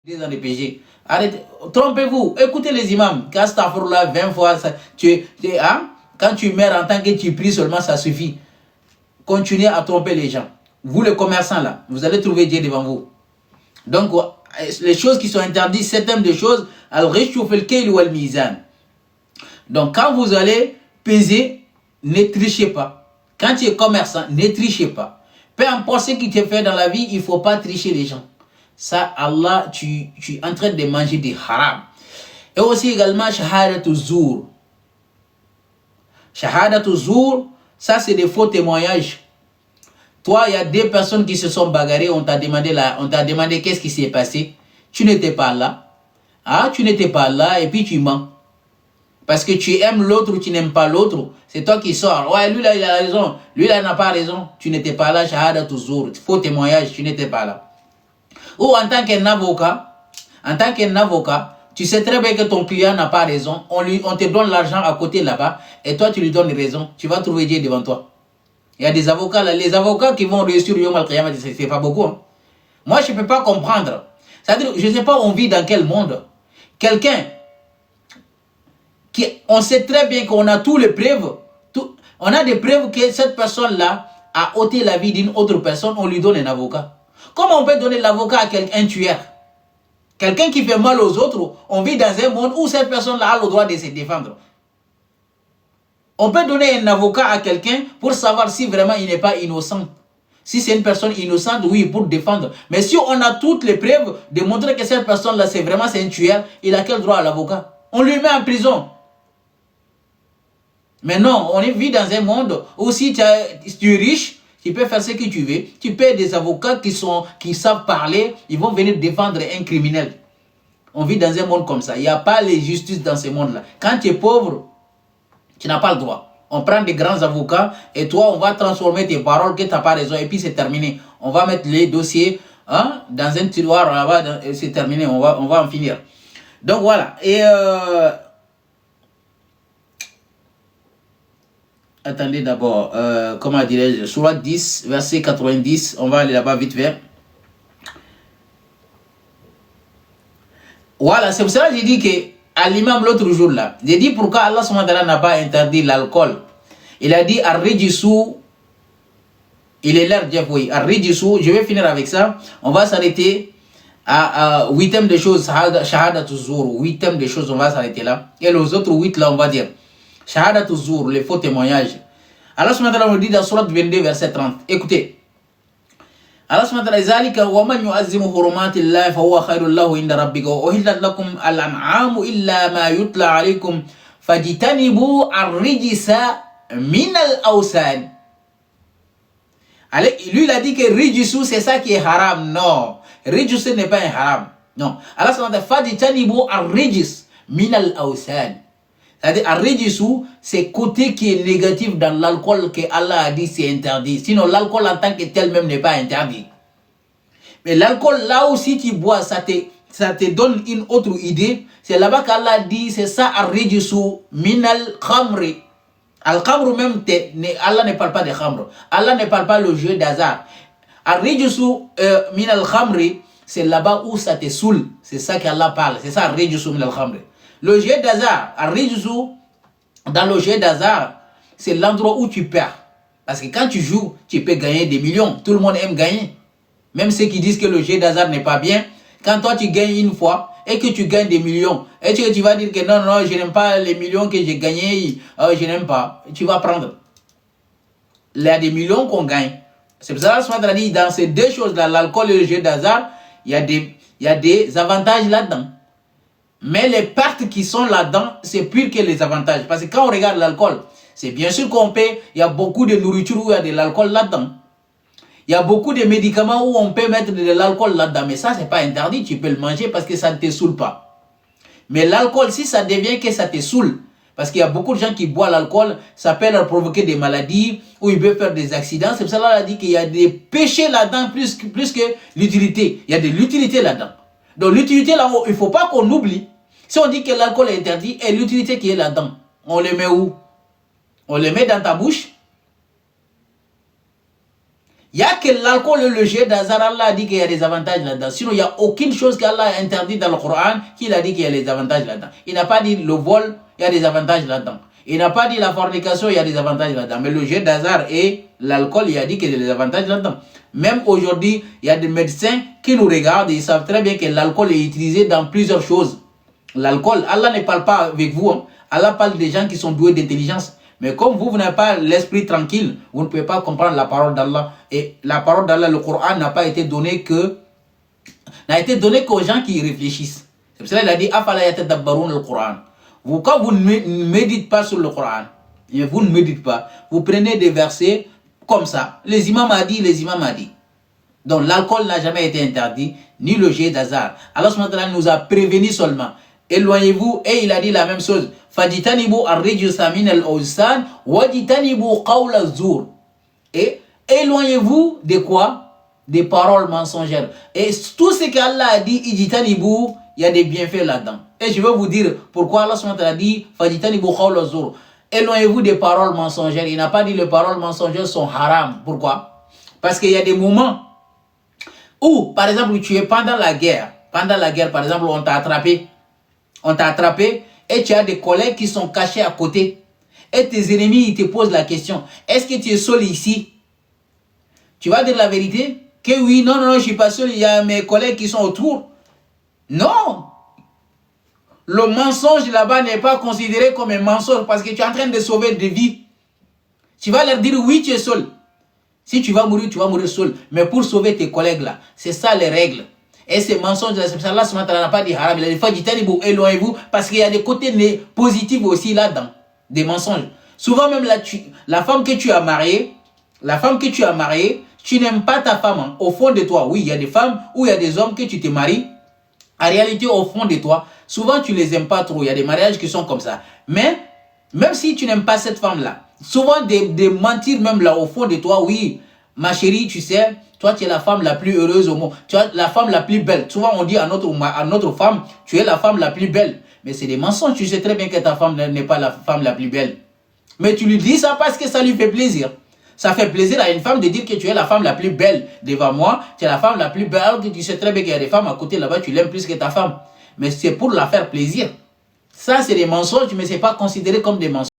10 ans de péché. Arrêtez, trompez-vous, écoutez les imams. Qu'Astaghfirullah 20 fois, ça, hein? Quand tu meurs en tant que tu pries seulement, ça suffit. Continuez à tromper les gens. Vous les commerçants là, vous allez trouver Dieu devant vous. Donc, les choses qui sont interdites, certaines des choses, al-réchauffer le kayl wal mizan. Donc, quand vous allez peser, ne trichez pas. Quand tu es commerçant, ne trichez pas. Peu importe ce qui te fait dans la vie, il ne faut pas tricher les gens. Ça, Allah, tu es en train de manger des haram. Et aussi également, shahadatul zour. Shahadatul zour, ça c'est des faux témoignages. Toi, il y a des personnes qui se sont bagarrées, on t'a demandé qu'est-ce qui s'est passé. Tu n'étais pas là. Ah, tu n'étais pas là et puis tu mens. Parce que tu aimes l'autre ou tu n'aimes pas l'autre. C'est toi qui sors. Ouais, lui là, il a raison. Lui là, il n'a pas raison. Tu n'étais pas là, shahadatul zour. Faux témoignage, tu n'étais pas là. Ou en tant qu'un avocat, tu sais très bien que ton client n'a pas raison. On te donne l'argent à côté là-bas et toi tu lui donnes raison. Tu vas trouver Dieu devant toi. Il y a des avocats là, les avocats qui vont réussir Yom Al-Qiyamah, c'est pas beaucoup. Hein. Moi je ne peux pas comprendre. C'est-à-dire, je ne sais pas on vit dans quel monde. Quelqu'un qui, on sait très bien qu'on a tous les preuves. On a des preuves que cette personne-là a ôté la vie d'une autre personne, on lui donne un avocat. Comment on peut donner l'avocat à quelqu'un tueur? Quelqu'un qui fait mal aux autres, on vit dans un monde où cette personne-là a le droit de se défendre. On peut donner un avocat à quelqu'un pour savoir si vraiment il n'est pas innocent. Si c'est une personne innocente, oui, pour défendre. Mais si on a toutes les preuves de montrer que cette personne-là, c'est vraiment un tueur, il a quel droit à l'avocat? On lui met en prison. Mais non, on vit dans un monde où si tu es riche, tu peux faire ce que tu veux. Tu payes des avocats qui savent parler. Ils vont venir défendre un criminel. On vit dans un monde comme ça. Il n'y a pas les justices dans ce monde-là. Quand tu es pauvre, tu n'as pas le droit. On prend des grands avocats et toi, on va transformer tes paroles que tu n'as pas raison et puis c'est terminé. On va mettre les dossiers dans un tiroir là-bas et c'est terminé. On va en finir. Donc voilà. Et attendez d'abord, comment dirais-je, Sourate 10, verset 90, on va aller là-bas vite fait. Voilà, c'est pour ça que j'ai dit que, à l'imam l'autre jour là, j'ai dit pourquoi Allah SWT n'a pas interdit l'alcool. Il a dit, Ar-Rijisu, il est l'air Jeff, oui, Ar-Rijisu, je vais finir avec ça, on va s'arrêter à 8e des choses, Shahadatul Zour, 8e des choses, on va s'arrêter là. Et les autres 8 là, on va dire. Shahadatul Zour, les faux témoignages. Allah subhanahu nous dit dans Surat 22, verset 30. Écoutez. Allah subhanahu wa ta'ala zalika wa man yu'azzimu hurumatillahi fa huwa khairul lahu inda rabbika wa uhillat lakum al-an'amu illa ma yutla alaykum fajtanibu ar-rijsa min al-awsan. Lui il a dit que rijisu c'est ça qui est haram. Non, rijisu n'est pas un haram. Non. Allah subhanahu wa ta'ala fajtanibu ar-rijs min al-awsan. C'est-à-dire, ar-rijisu, c'est côté qui est négatif dans l'alcool que Allah a dit c'est interdit. Sinon, l'alcool en tant que tel même n'est pas interdit. Mais l'alcool, là aussi tu bois, ça te donne une autre idée. C'est là-bas qu'Allah dit, c'est ça ar-rijisu min al-khamri. Al-khamru même, Allah ne parle pas de khamr. Allah ne parle pas le jeu d'hasard. Ar-rijisu min al-khamri, c'est là-bas où ça te saoule. C'est ça qu'Allah parle. C'est ça ar-rijisu min al-khamri. Le jeu d'hasard, dans le jeu d'hasard, c'est l'endroit où tu perds. Parce que quand tu joues, tu peux gagner des millions. Tout le monde aime gagner. Même ceux qui disent que le jeu d'hasard n'est pas bien, quand toi tu gagnes une fois et que tu gagnes des millions, et que tu vas dire que non, non, je n'aime pas les millions que j'ai gagnés, je n'aime pas. Tu vas prendre. Il y a des millions qu'on gagne. C'est pour ça que Allah dit, dans ces deux choses-là, l'alcool et le jeu d'hasard, il y a des avantages là-dedans. Mais les pertes qui sont là-dedans, c'est pire que les avantages. Parce que quand on regarde l'alcool, c'est bien sûr qu'on peut, il y a beaucoup de nourriture où il y a de l'alcool là-dedans. Il y a beaucoup de médicaments où on peut mettre de l'alcool là-dedans. Mais ça, c'est pas interdit, tu peux le manger parce que ça ne te saoule pas. Mais l'alcool, si ça devient que ça te saoule, parce qu'il y a beaucoup de gens qui boivent l'alcool, ça peut leur provoquer des maladies, ou ils peuvent faire des accidents. C'est pour ça qu'on a dit qu'il y a des péchés là-dedans plus que l'utilité. Il y a de l'utilité là-dedans. Donc l'utilité là, il ne faut pas qu'on oublie. Si on dit que l'alcool est interdit, et l'utilité qui est là-dedans, on le met où? On le met dans ta bouche? Il n'y a que l'alcool et le jeu d'hasard. Allah a dit qu'il y a des avantages là-dedans. Sinon, il n'y a aucune chose qu'Allah a interdit dans le Coran qu'il a dit qu'il y a des avantages là-dedans. Il n'a pas dit le vol, il y a des avantages là-dedans. Il n'a pas dit la fornication, il y a des avantages là-dedans. Mais le jeu d'hasard et l'alcool, il a dit qu'il y a des avantages là-dedans. Même aujourd'hui, il y a des médecins qui nous regardent et ils savent très bien que l'alcool est utilisé dans plusieurs choses. L'alcool, Allah ne parle pas avec vous. Hein. Allah parle des gens qui sont doués d'intelligence. Mais comme vous n'avez pas l'esprit tranquille, vous ne pouvez pas comprendre la parole d'Allah. Et la parole d'Allah, le Coran, n'a été donné qu'aux gens qui réfléchissent. C'est pour cela qu'il a dit Afala yatadabbarun le Coran. Vous, quand vous ne méditez pas sur le Coran, vous ne méditez pas, vous prenez des versets comme ça. Les imams a dit, les imams a dit. Donc l'alcool n'a jamais été interdit, ni le jeu d'hasard. Allah subhanahu wa ta'ala nous a prévenu seulement. Éloignez-vous, et il a dit la même chose. Fajitanibu ar-rijsa min al-awsan wajitanibu qawla az-zur. Et éloignez-vous de quoi? Des paroles mensongères. Et tout ce qu'Allah a dit, ijitanibu, il y a des bienfaits là-dedans. Et je vais vous dire pourquoi Allah subhanahu wa ta'ala dit Fajitanibu qawla az-zur. Éloignez-vous des paroles mensongères. Il n'a pas dit les paroles mensongères sont haram. Pourquoi? Parce qu'il y a des moments où, par exemple, tu es pendant la guerre. Pendant la guerre, par exemple, on t'a attrapé. On t'a attrapé et tu as des collègues qui sont cachés à côté. Et tes ennemis, ils te posent la question. Est-ce que tu es seul ici? Tu vas dire la vérité? Que oui, non, non, je ne suis pas seul. Il y a mes collègues qui sont autour. Non. Le mensonge là-bas n'est pas considéré comme un mensonge parce que tu es en train de sauver des vies. Tu vas leur dire oui, tu es seul. Si tu vas mourir seul. Mais pour sauver tes collègues là, c'est ça les règles. Et ces mensonges, Allah n'a pas dit haram. Il a dit fajitanibu, éloignez-vous, parce qu'il y a des côtés positifs aussi là-dedans, des mensonges. Souvent même la femme que tu as mariée, tu n'aimes pas ta femme hein, au fond de toi. Oui, il y a des femmes ou il y a des hommes que tu te maries. En réalité, au fond de toi, souvent tu les aimes pas trop. Il y a des mariages qui sont comme ça. Mais même si tu n'aimes pas cette femme-là, souvent de mentir même là au fond de toi, oui, ma chérie, tu sais, toi tu es la femme la plus heureuse au monde, tu es la femme la plus belle. Souvent on dit à notre femme, tu es la femme la plus belle. Mais c'est des mensonges, tu sais très bien que ta femme n'est pas la femme la plus belle. Mais tu lui dis ça parce que ça lui fait plaisir. Ça fait plaisir à une femme de dire que tu es la femme la plus belle devant moi, tu es la femme la plus belle, alors que tu sais très bien qu'il y a des femmes à côté là-bas, tu l'aimes plus que ta femme. Mais c'est pour la faire plaisir. Ça c'est des mensonges, mais ce n'est pas considéré comme des mensonges.